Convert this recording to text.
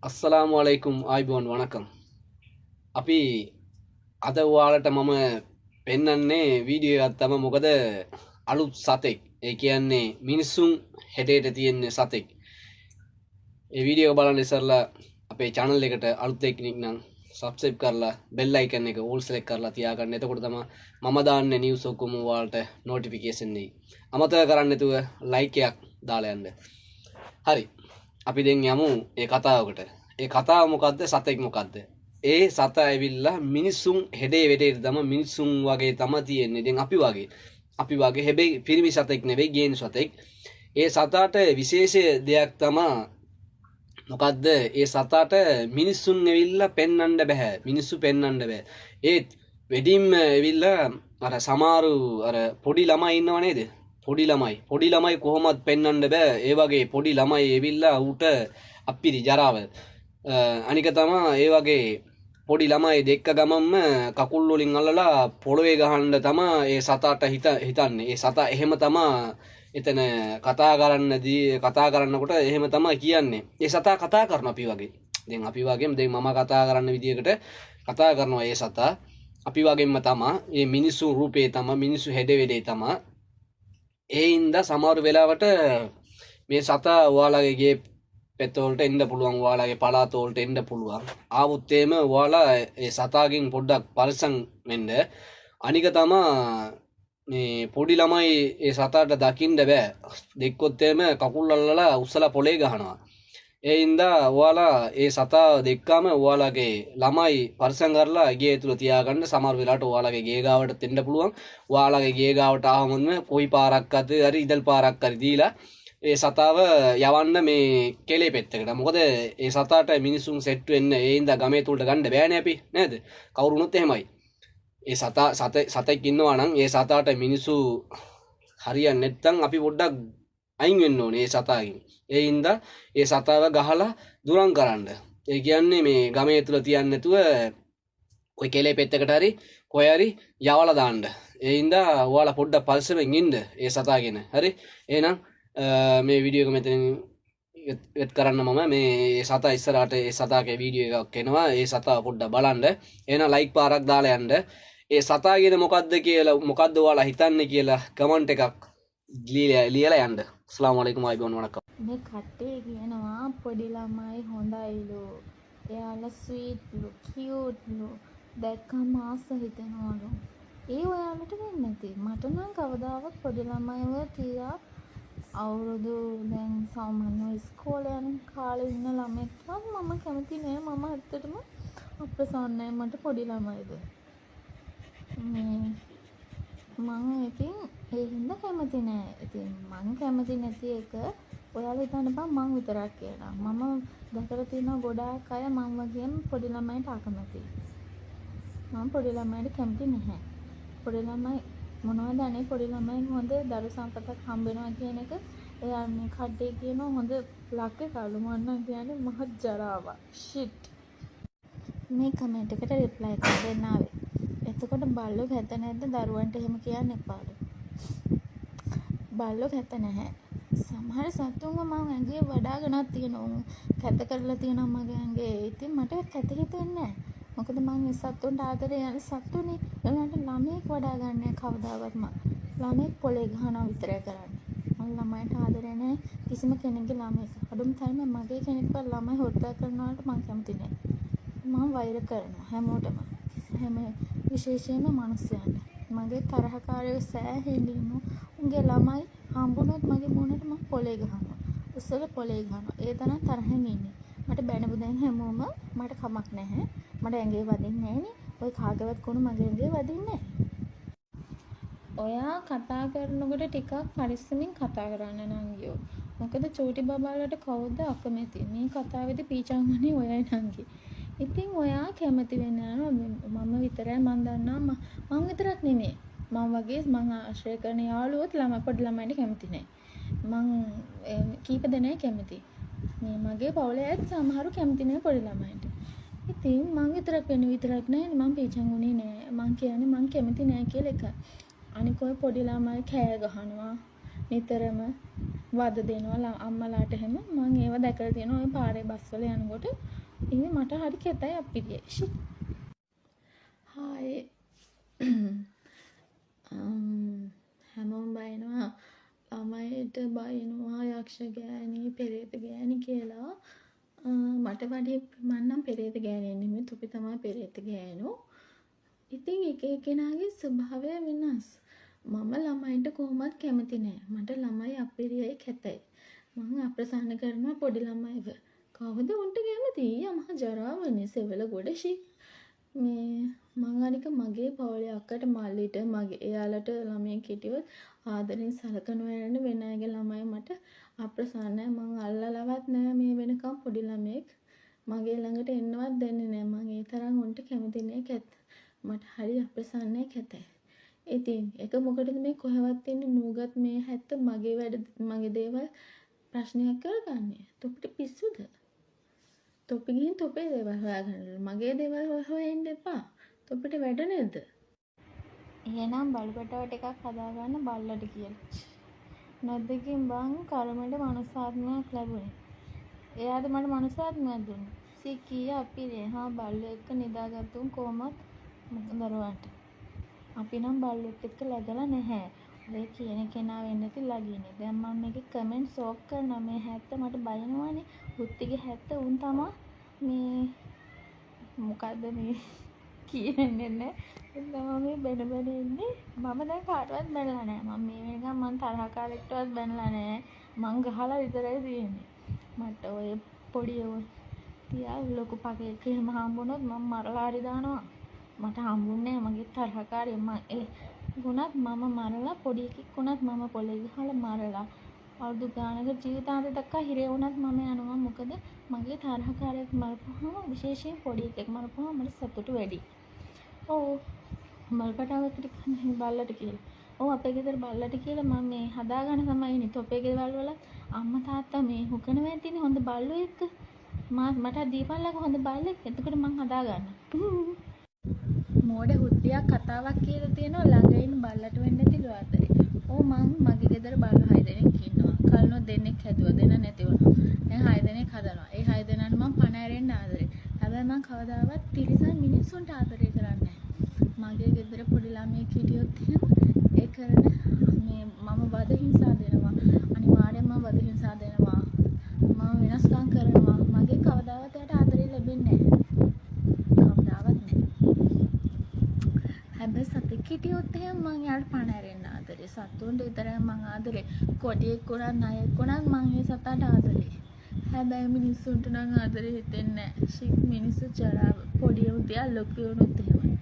අස්සලාමු අලයිකුම් ආයිබෝන් වණකම්. අපි අද ඔයාලට මම පෙන්වන්නේ වීඩියෝ එකක් තමයි. මොකද අලුත් සතෙක්, ඒ කියන්නේ මිනිසුන් හැඩයට තියෙන සතෙක්. ඒ වීඩියෝ එක බලන්න ඉස්සරලා අපේ channel එකට අලුත් කෙනෙක් නම් subscribe කරලා bell icon එක all select කරලා තියාගන්න. එතකොට තමයි මම දාන්නේ news ඔක්කොම ඔයාලට notification එයි. අමතක කරන්නේ නැතුව like එකක් දාලා යන්න. හරි. අපි දැන් යමු ඒ කතාවකට. ඒ කතාව මොකද්ද? සතෙක් මොකද්ද? ඒ සතා ඇවිල්ලා මිනිසුන් හෙඩේ වෙඩේට තමයි මිනිසුන් වගේ තමයි තියෙන්නේ. දැන් අපි වගේ හැබැයි පිරිමි සතෙක් නෙවෙයි, ගේන සතෙක්. ඒ සතාට විශේෂ දෙයක් තමයි මොකද්ද? ඒ සතාට මිනිසුන් ඇවිල්ලා පෙන්වන්න බෑ. මිනිස්සු පෙන්වන්න බෑ. ඒත් වෙඩින්ම ඇවිල්ලා අර සමහරු අර පොඩි ළමයි ඉන්නව නේද? පොඩි ළමයි කොහොමත් පෙන්වන්න බෑ. ඒ වගේ පොඩි ළමයි ඇවිල්ලා ඌට අප්පිරි ජරාව. අනික තමයි ඒ වගේ පොඩි ළමයි දෙක්ක ගමන්ම කකුල් වලින් අල්ලලා පොළවේ ගහන්න තමයි ඒ සතාට හිතන්නේ. ඒ සතා එහෙම තමයි එතන කතා කරන්නකොට එහෙම තමයි කියන්නේ. ඒ සතා කතා කරන අපි වගේ. දැන් අපි වගේම දැන් මම කතා කරන්න විදියකට කතා කරනවා ඒ සතා. අපි වගේම තමයි මේ මිනිස්සු රූපේ තමයි, මිනිස්සු හැඩ වෙඩේ තමයි. ඒ හින්දා සමහර වෙලාවට මේ සතා ඔයාලගේ ගේ පෙතවලට එන්න පුළුවන්, ඔයාලගේ පළාත වලට එන්න පුළුවන්. ආවොත් එහෙම ඔයාලා ඒ සතාගෙන් පොඩ්ඩක් පරිස්සම් වෙන්න. අනික තමයි මේ පොඩි ළමයි ඒ සතාට දකින්න බෑ. දෙක්කොත් එහෙම කකුල් අල්ලලා උස්සලා පොලේ ගහනවා. ඒ හින්දා ඔයාලා ඒ සතා දෙක්කම ඔයාලගේ ළමයි පරිස්සම් කරලා ගේ ඇතුළ තියාගන්න. සමහර වෙලාවට ඔයාලගේ ගේ ගාවට එන්න පුළුවන්. ඔයාලගේ ගේ ගාවට ආවම කොයි පාරක් හරි ඉදල් පාරක් හරි දීලා ඒ සතාව යවන්න මේ කෙලේ පෙත්තකට. මොකද ඒ සතාට මිනිසුන් සෙට් වෙන්න ඒ හින්දා ගමේ තුලට ගන්න බෑනේ අපි නේද? කවුරුනොත් එහෙමයි. ඒ සතෙක් ඉන්නවා නම් ඒ සතාට මිනිසු හරියන්නේ නැත්නම් අපි පොඩ්ඩක් අයින් වෙන්න ඕනේ ඒ සතාගෙන්. ඒ හින්දා ඒ සතාව ගහලා දුරන් කරන්න. ඒ කියන්නේ මේ ගමේ තුල තියන්නේ නැතුව ඔය කෙලේ පෙත්තකට හරි කොහේ හරි යවලා දාන්න. ඒ හින්දා ඔයාලා පොඩ්ඩක් පරිස්සමෙන් ඉන්න ඒ සතාගෙන. හරි? එහෙනම් මේ වීඩියෝ එක මෙතනින් එත් කරන්න මම මේ සතා ඉස්සරහට ඒ සතාගේ වීඩියෝ එකක් එනවා. ඒ සතා පොඩ්ඩක් බලන්න. එහෙනම් ලයික් පාරක් දාලා යන්න. ඒ සතා කියන මොකද්ද කියලා, මොකද්ද ඔයාලා හිතන්නේ කියලා කමෙන්ට් එකක් ලියලා යන්න. අස්ලාමු අලයිකුම් ආයිබෝන් වණකම්. මේ කට්ටිය කියනවා පොඩි ළමයි හොඳයිලු, එයාලා ස්වීට්ලු, කියුට්ලු, දැක්කම ආස හිතෙනවලු. ඒ ඔයාලට වෙන්නේ නැති. මට නම් කවදාවත් පොඩි ළමයිව තියා අවුරුදු දැන් සාමාන්‍ය ඉස්කෝලේ යන කාලේ ඉන්න ළමෙක්වත් මම කැමති නෑ. මම ඇත්තටම අප්‍රසන්නයි මට පොඩි ළමයිද. මම ඉතින් ඒ හින්දා කැමති නෑ. ඉතින් මං කැමති නැති එක ඔයාලා හිතන්න බෑ මං විතරක් කියලා. මම දැකලා තියෙනවා ගොඩාක් අය මං වගේම පොඩි ළමයින්ට අකමැතියි. මම පොඩි ළමයින්ට කැමති නැහැ. පොඩි ළමයි මොනවද අනේ පොඩි ළමයින් හොඳ දරු සම්පතක් හම්බ වෙනවා කියන එක එයා මේ කඩේ කියනවා හොඳ ලක් එකලු. මම නම් කියන්නේ මහත් ජරාවක්. ෂිට්. මේ කමෙන්ට් එකට රිප්ලයි කරන්න ආවේ. එතකොට බල්ලෝ කැත නැද්ද දරුවන්ට එහෙම කියන්න එපාලු. බල්ලෝ කැත නැහැ. සමහර සතුන්ව මම ඇඟේ වඩාගෙනත් තියෙනවා. කැත කරලා තියෙනවා මගේ ඇඟේ. ඉතින් මට කැත හිතෙන්නේ නැහැ. මොකද මම මේ සතුන්ට ආදරේ යන සතුනේ. ඒකට ළමෙක් වඩා ගන්නෑ කවදාවත් මම. ළමෙක් පොලේ ගහනවා විතරයි කරන්නේ. මම ළමයින්ට ආදරේ නැහැ කිසිම කෙනෙක්ගේ ළමෙක්. අඩුම තරමේ මගේ කෙනෙක්වත් ළමයි හොරකම් කරනවට මම කැමති නැහැ. මම වෛර කරනවා හැමෝටම. හැම විශේෂයෙන්ම මිනිස්සුන්ට. මගේ තරහකාරයෝ සෑහෙන්න ඉන්නවා. උන්ගේ ළමයි හම්බුනොත් මගේ මොනට මම පොලේ ගහනවා. උස්සල පොලේ ගහනවා. ඒ තරම් තරහෙන් ඉන්නේ. මට බැනපු දැන් හැමෝම මට කමක් නැහැ. මට ඇඟේ වදින්නේ නැහනේ. ඔය කාගේවත් කොන මගේ ඇඟේ වදින්නේ නැහැ. ඔයා කතා කරනකොට ටිකක් පරිස්සමින් කතා කරන්න නංගියෝ. මොකද චූටි බබාලට කවුද අකමැති? මේ කතාවේදී පීචංගනේ ඔයයි නංගි. ඉතින් ඔයා කැමති වෙන්න යනවා. මම විතරයි මන් දන්නවා. මම විතරක් නෙමෙයි. මම වගේ මම ආශ්‍රය කරන යාළුවොත් පොඩි ළමයින්ට කැමති නැහැ. මං කීප දෙනෙක් කැමති. මේ මගේ පවුලේ අයත් සමහරු කැමති නැහැ පොඩි ළමයින්ට. ඉතින් මං විතරක් නෑ මං පීචංගුනේ නෑ. මං කියන්නේ මං කැමති නෑ කියලා එකයි. අනික ඔය පොඩි ළමයි කෑ ගහනවා නිතරම. වද දෙනවා අම්මලාට එහෙම මම ඒව දැකලා තියෙනවා ඔය පාරේ බස් වල යනකොට ඉතින් මට හරි කැතයි අප්පිරියේ හායි හැමෝම බයිනවා ළමයිට බයිනවා යක්ෂ ගෑණි පෙරේත ගෑණි කියලා මට වඩේ මම නම් පෙරේත ගෑණි නෙමෙයි තොපි තමයි පෙරේත ගෑනෝ ඉතින් එක එක්කෙනාගේ ස්වභාවය වෙනස් මම ළමයින්ට කොහොමවත් කැමති නෑ මට ළමයි අප්පිරියයි කැතයි මම අප්‍රසන්න කරනවා පොඩි ළමයිව කවුද උන්ට කැමති මහා ජරාවනේ සෙවල ගොඩ මේ මං අනික මගේ පවුලේ අක්කට මල්ලිට මගේ එයාලට ළමයෙක් හිටියොත් ආදරෙන් සලකනවා වෙන අයගේ ළමයි මට අප්‍රසන්නයි මං අල්ලලවත් නෑ මේ වෙනකම් පොඩි ළමයෙක් මගේ ළඟට එන්නවත් දෙන්නේ නෑ මං ඒ තරම් උන්ට කැමති නෑ කැත මට හරි අප්‍රසන්නයි කැතයි ඉතින් ඒක මොකටද මේ කොහෙවත් ඉන්නේ නූගත් මේ හැත්ත මගේ වැඩ මගේ දේවල් ප්‍රශ්නයක් කරගන්නේ තොපිට පිස්සුද තොපි ගිහින් තොපේ දේවල් හොයාගන්න මගේ දේවල් හොයන්න එපා තොපිට වැඩ නැද්ද එහෙනම් බලපටව ටිකක් හදාගන්න බල්ලට කියලා නැද්දකින් බං කර්මයට මනුසාත්මයක් ලැබුණේ එයාද මට මනුසාත්මයක් දුන්නේ සිකී අපිනේ හා බල්ලෝ එක්ක නිදාගත්තුන් කොහමත් දරුවන්ට අපි නම් බල්ලොත් එක්ක läගලා නැහැ ඔය කියන කෙනා වෙන්න ඇති ලගිනේ දැන් මම මේකේ කමෙන්ට් සෝප් කරනවා මේ හැත්ත මට බයනවානේ උත්තිගේ හැත්ත උන් තමා මේ මොකද්ද මේ කියන්නේ නැහැ දැන් මේ බැන ඉන්නේ මම දැන් කාටවත් බැනලා නැහැ මම මේ වෙනකම් මං තරහකාරයෙක්ටවත් බැනලා නැහැ මං ගහලා විතරයි තියෙන්නේ මට ඔය පොඩි තියා ලොකු පකේක එහෙම හම්බුනොත් මම මරලා හරි දානවා මට හම්බුන්නේ නැහැ මගේ තරහකාරයෙක් මම ඒ ගුණත් මම මරලා පොඩි එකෙක් වුණත් මම පොලේ ගහලා මරලා අවුරුදු ගානක ජීවිතාන්තය දක්වා හිරේ වුණත් මම යනවා මොකද මගේ තරහකාරයෙක් මරපුවම විශේෂයෙන් පොඩි එකෙක් මරපුවම මට සතුටු වැඩි. ඔව් මල්පටාවට ටිකක් බල්ලට කියලා. ඔව් අපේ ගෙදර බල්ලට කියලා මම මේ හදාගන්න තමයි ඉන්නේ. තොපේ ගෙදර වල අම්මා තාත්තා මේ හුකන වෙද්දිනේ හොඳ බල්ලෝ එක්ක මට දීපල්ලක හොඳ බල්ලෙක්. එතකොට මං හදාගන්න. මෝඩ හුත්තියක් කතාවක් කියලා තියෙනවා ළඟ ඉන්න බල්ලට වෙන්න ඇතිලු ආතරේ. ඔව් මං මගේ ගෙදර බල්ලෝ 6 දෙනෙක් ඉන්නවා. කල්නෝ දෙන්නෙක් හැදුවා දෙන්න නැති වුණා. දැන් 6 දෙනෙක් හදනවා. ඒ 6 දෙනාට මං පණ ඇරෙන්න ආදරේ. හැබැයි මං කවදාවත් තිරිසන් මිනිස්සුන්ට ආදරේ කරන්නේ නැහැ. මගේ ගෙදර පොඩි ළමයෙක් හිටියොත් ඒ කරන මේ මම වද හිංසා දෙනවා. අනිවාර්යෙන්ම වද හිංසා දෙනවා. මම වෙනස්කම් කරනවා. මගේ කවදාවත් එයාට ආදරේ ලැබෙන්නේ නැහැ. කවදාවත් නැහැ. හැබැයි සතෙක් හිටියොත් එහෙනම් මං යාට පණ ඇරෙන්න ආදරේ. සතුන්ට විතරයි මං ආදරේ. කොටියෙක් උනත් නයෙක් උනත් මං ඒ සතාට ආදරේ. හැබැයි මිනිස්සුන්ට නම් ආදරේ හිතෙන්නේ නැහැ. මිනිස්සු ජරාව පොඩි උන් තියා ලොකු උනුත් එහෙමයි.